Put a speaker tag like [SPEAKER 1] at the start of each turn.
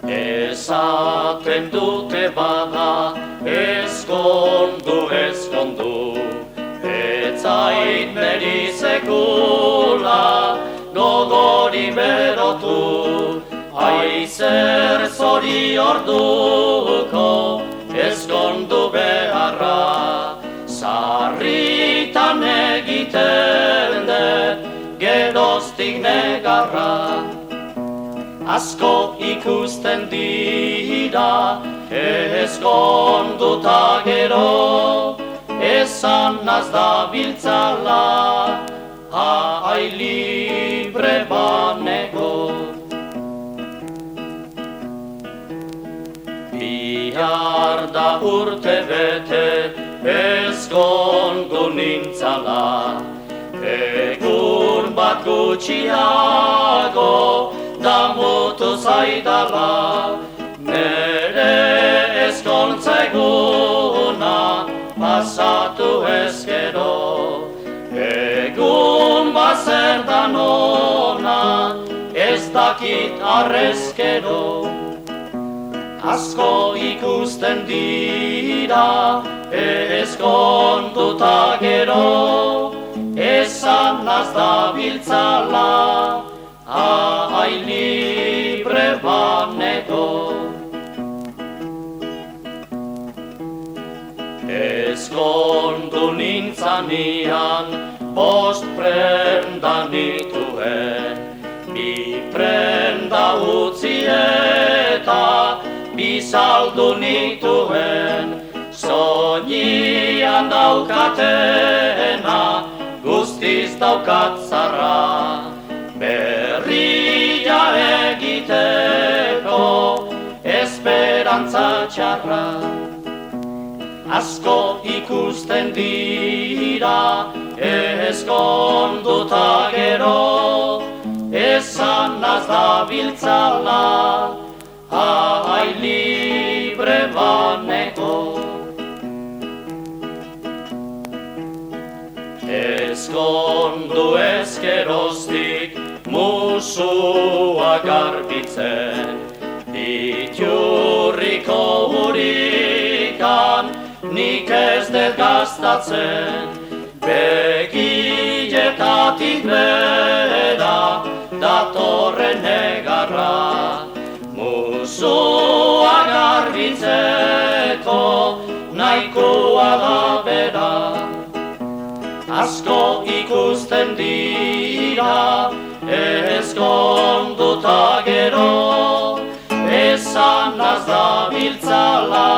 [SPEAKER 1] Esaten dute bada, ezkondu, etzait neri sekula, gogori berotu, aizer zori orduko, ezkondu beharra, sarritan egiten dut, geroztik negarra. Asko ikusten dira, ezkonduta gero, esanaz da biltzala, ai libre banego. Bihar da urte bete, ezkondu nintzala, egun bat gutxiago, da mutu zaidala, nere ezkontza eguna pasatu ezkero. Egun bazer dan ona, ez dakit arrezkero. Asko ikusten dira, ezkonduta gero, esanaz da biltzala, ai libre banego. Ezkondu nintzanean, bost prenda nituen, bi prenda utzi eta bi saldu nituen, soinian daukatena, guztiz daukat zarra. Berria egiteko esperantza txarra. Asko ikusten dira, ezkonduta gero, esanaz da biltzala, ai libre banego. Ezkondu ezkeroztik, musua garbitzen, iturriko hurikan, nik ez dut gastatzen, begiletatik bera, datorren negarra, musua garbitzeko, nahikoa da bera. Asko ikusten dira, ezkonduta gero, esanaz da biltzala,